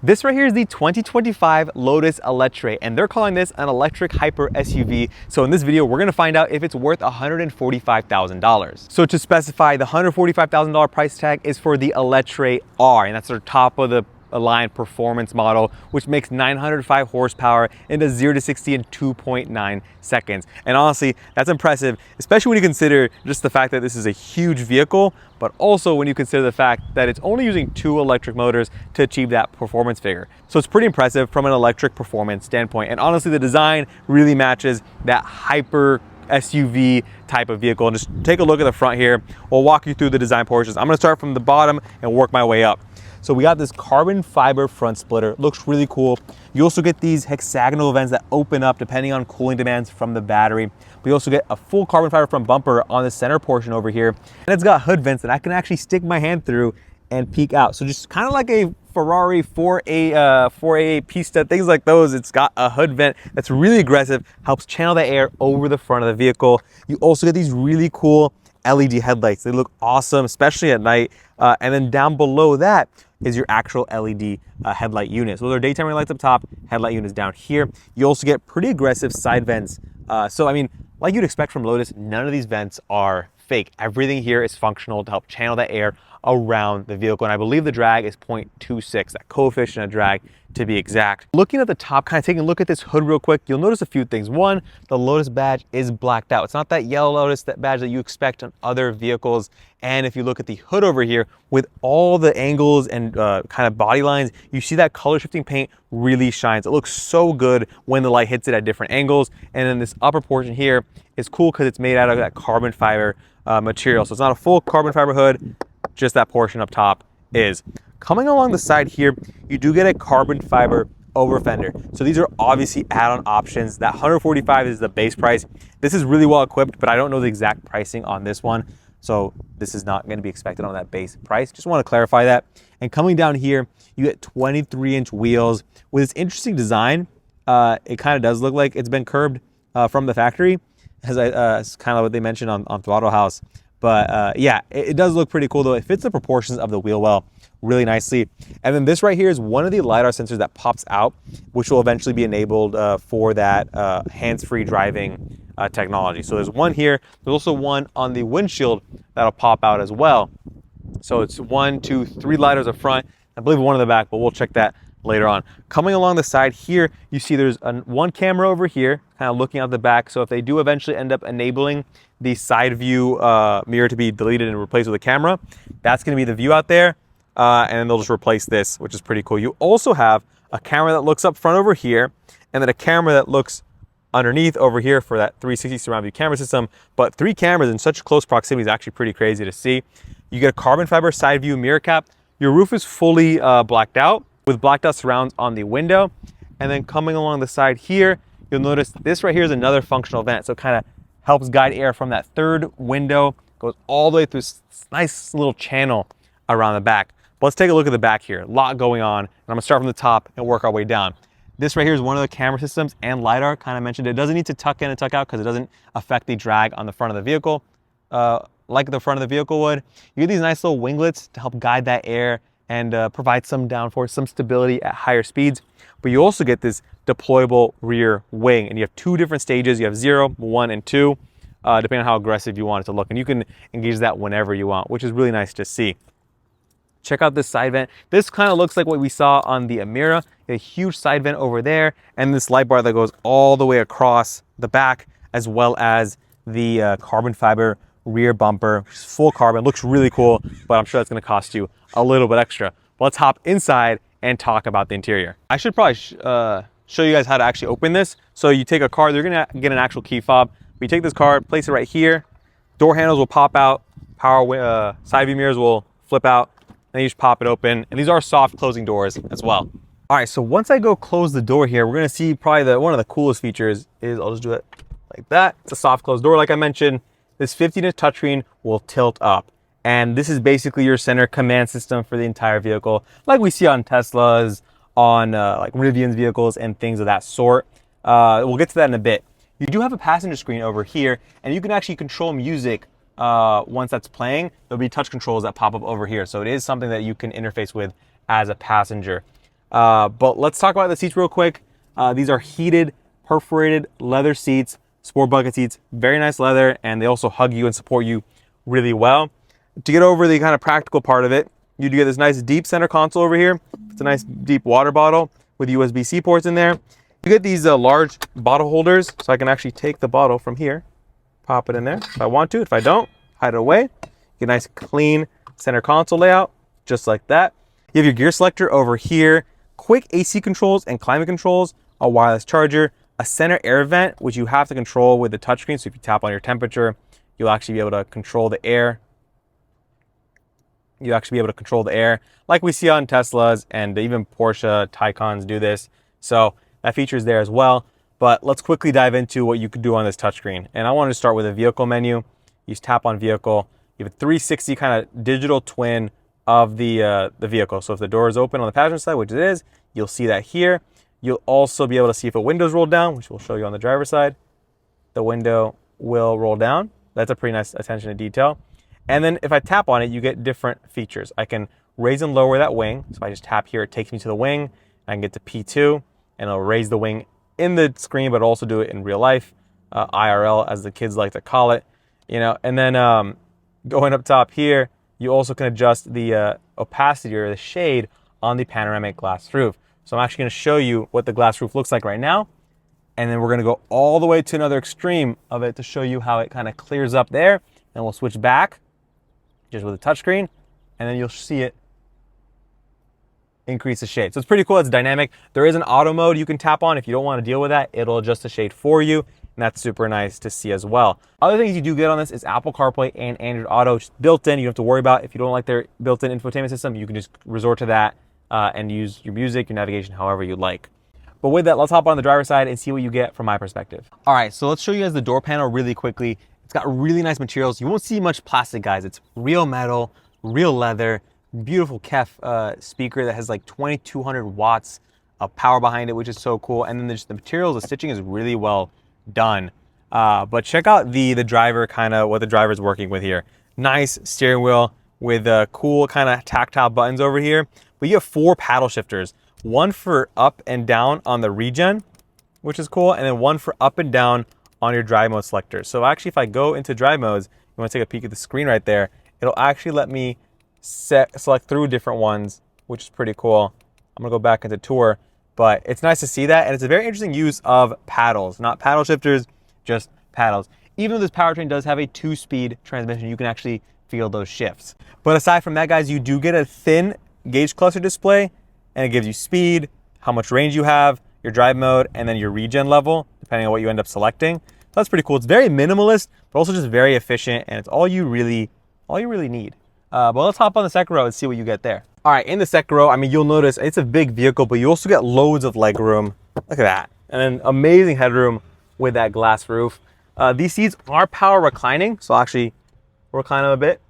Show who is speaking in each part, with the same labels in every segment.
Speaker 1: This right here is the 2025 Lotus Eletre, and they're calling this an electric hyper SUV. So in this video, we're gonna find out if it's worth $145,000. So to specify, the $145,000 price tag is for the Eletre R, and that's their top of the line performance model, which makes 905 horsepower and does 0 to 60 in 2.9 seconds. And honestly, that's impressive, especially when you consider just the fact that this is a huge vehicle, but also when you consider the fact that it's only using 2 electric motors to achieve that performance figure. So it's pretty impressive from an electric performance standpoint. And honestly, the design really matches that hyper SUV type of vehicle. And just take a look at the front here. We'll walk you through the design portions. I'm gonna start from the bottom and work my way up. So we got this carbon fiber front splitter, looks really cool. You also get these hexagonal vents that open up depending on cooling demands from the battery. We also get a full carbon fiber front bumper on the center portion over here. And it's got hood vents that I can actually stick my hand through and peek out. So just kind of like a Ferrari 488 Pista, things like those. It's got a hood vent that's really aggressive, helps channel the air over the front of the vehicle. You also get these really cool LED headlights. They look awesome, especially at night. And then down below that is your actual LED headlight unit. So those are daytime lights up top, headlight units down here. You also get pretty aggressive side vents. So I mean, like you'd expect from Lotus, none of these vents are fake. Everything here is functional to help channel the air around the vehicle. And I believe the drag is 0.26, that coefficient of drag to be exact. Looking at the top, kind of taking a look at this hood real quick, you'll notice a few things. One, the Lotus badge is blacked out. It's not that yellow Lotus that badge that you expect on other vehicles. And if you look at the hood over here, with all the angles and kind of body lines, you see that color shifting paint really shines. It looks so good when the light hits it at different angles. And then this upper portion here is cool because it's made out of that carbon fiber material. So it's not a full carbon fiber hood, just that portion up top is. Coming along the side here, you do get a carbon fiber over fender. So these are obviously add-on options. That $145 is the base price. This is really well equipped, but I don't know the exact pricing on this one. So this is not going to be expected on that base price. Just want to clarify that. And coming down here, you get 23-inch wheels with this interesting design. It kind of does look like it's been curbed from the factory, as it's kind of what they mentioned on Throttle House. But yeah, it does look pretty cool though. It fits the proportions of the wheel well really nicely. And then this right here is one of the LiDAR sensors that pops out, which will eventually be enabled for that hands-free driving technology. So there's one here. There's also one on the windshield that'll pop out as well. So it's 1, 2, 3 LiDARs up front. I believe one in the back, but we'll check that later on. Coming along the side here, you see there's one camera over here, kind of looking out the back. So if they do eventually end up enabling the side view mirror to be deleted and replaced with a camera, that's going to be the view out there. And then they'll just replace this, which is pretty cool. You also have a camera that looks up front over here, and then a camera that looks underneath over here for that 360 surround view camera system. But 3 cameras in such close proximity is actually pretty crazy to see. You get a carbon fiber side view mirror cap. Your roof is fully blacked out with blacked out surrounds on the window. And then coming along the side here, you'll notice this right here is another functional vent. So it kind of helps guide air from that third window, goes all the way through this nice little channel around the back. But let's take a look at the back here. A lot going on. And I'm gonna start from the top and work our way down. This right here is one of the camera systems and LiDAR, kind of mentioned. It doesn't need to tuck in and tuck out because it doesn't affect the drag on the front of the vehicle like the front of the vehicle would. You get these nice little winglets to help guide that air and provide some downforce, some stability at higher speeds. But you also get this deployable rear wing, and you have 2 different stages. You have 0, 1, and 2, depending on how aggressive you want it to look. And you can engage that whenever you want, which is really nice to see. Check out this side vent. This kind of looks like what we saw on the Emira, a huge side vent over there, and this light bar that goes all the way across the back, as well as the carbon fiber rear bumper, which is full carbon. Looks really cool, but I'm sure that's going to cost you a little bit extra. But let's hop inside and talk about the interior. I should probably show you guys how to actually open this. So you take a card, you're going to get an actual key fob. You take this card, place it right here. Door handles will pop out. Power side view mirrors will flip out. Then you just pop it open. And these are soft closing doors as well. All right, so once I go close the door here, we're gonna see probably one of the coolest features is, I'll just do it like that. It's a soft closed door, like I mentioned. This 15-inch touchscreen will tilt up. And this is basically your center command system for the entire vehicle, like we see on Teslas, on like Rivian's vehicles and things of that sort. We'll get to that in a bit. You do have a passenger screen over here, and you can actually control music once that's playing. There'll be touch controls that pop up over here. So it is something that you can interface with as a passenger. But let's talk about the seats real quick. These are heated, perforated leather seats, sport bucket seats, very nice leather, and they also hug you and support you really well. To get over the kind of practical part of it, you do get this nice deep center console over here. It's a nice deep water bottle with USB-C ports in there. You get these large bottle holders, so I can actually take the bottle from here, pop it in there if I want to. If I don't, hide it away. Get a nice clean center console layout, just like that. You have your gear selector over here, quick AC controls and climate controls, a wireless charger, a center air vent, which you have to control with the touchscreen. So if you tap on your temperature, you'll actually be able to control the air. You'll actually be able to control the air like we see on Teslas, and even Porsche Taycans do this. So that feature is there as well. But let's quickly dive into what you could do on this touchscreen. And I wanted to start with a vehicle menu. You just tap on vehicle. You have a 360 kind of digital twin of the vehicle. So if the door is open on the passenger side, which it is, you'll see that here. You'll also be able to see if a window's rolled down, which we'll show you on the driver's side. The window will roll down. That's a pretty nice attention to detail. And then if I tap on it, you get different features. I can raise and lower that wing. So if I just tap here, it takes me to the wing. I can get to P2, and it'll raise the wing in the screen, but also do it in real life, IRL, as the kids like to call it. And then going up top here, you also can adjust the opacity or the shade on the panoramic glass roof. So I'm actually going to show you what the glass roof looks like right now. And then we're going to go all the way to another extreme of it to show you how it kind of clears up there. And we'll switch back just with a touchscreen, and then you'll see it increase the shade. So it's pretty cool. It's dynamic. There is an auto mode you can tap on. If you don't want to deal with that, it'll adjust the shade for you. And that's super nice to see as well. Other things you do get on this is Apple CarPlay and Android Auto, just built in. You don't have to worry about. If you don't like their built-in infotainment system, you can just resort to that and use your music, your navigation, however you like. But with that, let's hop on the driver's side and see what you get from my perspective. All right, so let's show you guys the door panel really quickly. It's got really nice materials. You won't see much plastic, guys. It's real metal, real leather, beautiful KEF speaker that has like 2200 watts of power behind it, which is so cool. And then there's the materials, the stitching is really well done. But check out the driver, kind of what the driver's working with here. Nice steering wheel with cool kind of tactile buttons over here. But you have 4 paddle shifters, one for up and down on the regen, which is cool, and then one for up and down on your drive mode selector. So actually, if I go into drive modes, you want to take a peek at the screen right there, it'll actually let me select through different ones, which is pretty cool. I'm gonna go back into tour, but it's nice to see that, and it's a very interesting use of paddles, not paddle shifters, just paddles. Even though this powertrain does have a 2-speed transmission, you can actually feel those shifts. But aside from that, guys, you do get a thin gauge cluster display, and it gives you speed, how much range you have, your drive mode, and then your regen level, depending on what you end up selecting. So that's pretty cool. It's very minimalist, but also just very efficient, and it's all you really need. But let's hop on the second row and see what you get there. All right, in the second row, I mean, you'll notice it's a big vehicle, but you also get loads of leg room. Look at that. And then amazing headroom with that glass roof. These seats are power reclining, so I'll actually recline them a bit.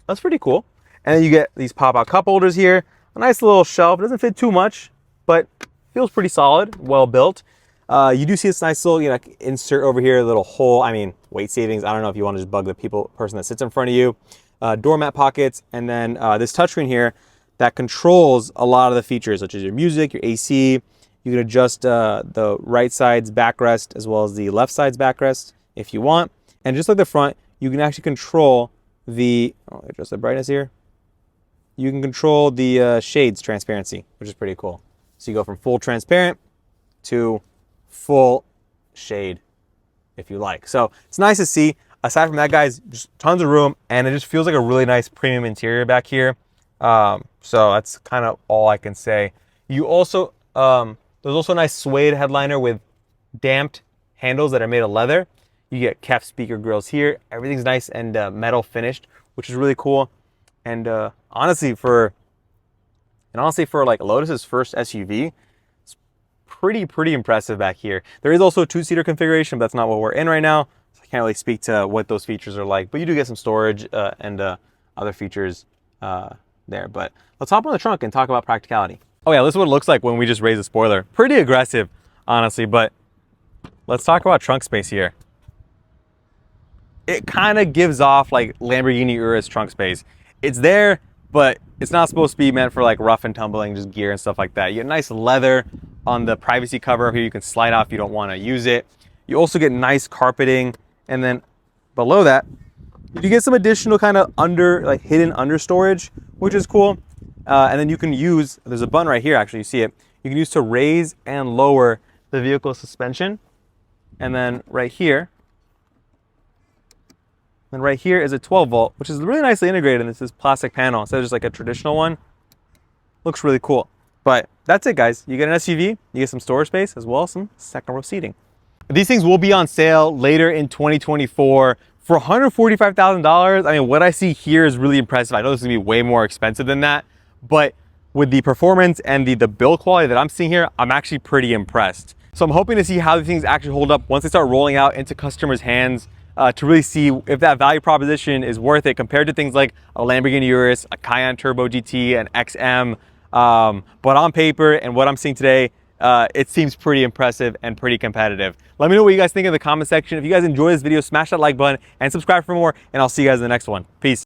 Speaker 1: That's pretty cool. And then you get these pop-out cup holders here. A nice little shelf. It doesn't fit too much, but feels pretty solid, well built. You do see this nice little, insert over here, a little hole. I mean, weight savings. I don't know if you want to just bug the person that sits in front of you. Doormat pockets, and then this touchscreen here that controls a lot of the features, such as your music, your AC. You can adjust the right side's backrest as well as the left side's backrest if you want. And just like the front, you can actually control the, adjust the brightness here. You can control the shades transparency, which is pretty cool. So you go from full transparent to full shade if you like. So it's nice to see. Aside from that, guys, just tons of room, and it just feels like a really nice premium interior back here. So that's kind of all I can say. You also, there's also a nice suede headliner with damped handles that are made of leather. You get KEF speaker grills here. Everything's nice and metal finished, which is really cool. And honestly, for like Lotus's first SUV, it's pretty impressive back here. There is also a 2-seater configuration, but that's not what we're in right now. So I can't really speak to what those features are like, but you do get some storage and other features there. But let's hop on the trunk and talk about practicality. Oh yeah, this is what it looks like when we just raise the spoiler. Pretty aggressive, honestly, but let's talk about trunk space here. It kind of gives off like Lamborghini Urus trunk space. It's there, but it's not supposed to be meant for like rough and tumbling, just gear and stuff like that. You get nice leather on the privacy cover here. You can slide out if you don't want to use it. You also get nice carpeting, and then below that, you get some additional kind of hidden under storage, which is cool. And then you can use, there's a button right here, actually, you see it. You can use to raise and lower the vehicle suspension. And then right here is a 12 volt, which is really nicely integrated in this plastic panel instead of just like a traditional one. Looks really cool. But that's it, guys. You get an SUV, you get some storage space, as well as some second row seating. These things will be on sale later in 2024 for $145,000. I mean, what I see here is really impressive. I know this is gonna be way more expensive than that, but with the performance and the build quality that I'm seeing here, I'm actually pretty impressed. So I'm hoping to see how the things actually hold up once they start rolling out into customers' hands, to really see if that value proposition is worth it compared to things like a Lamborghini Urus, a Cayenne Turbo GT, an XM. But on paper and what I'm seeing today, it seems pretty impressive and pretty competitive. Let me know what you guys think in the comment section. If you guys enjoyed this video, smash that like button and subscribe for more, and I'll see you guys in the next one. Peace.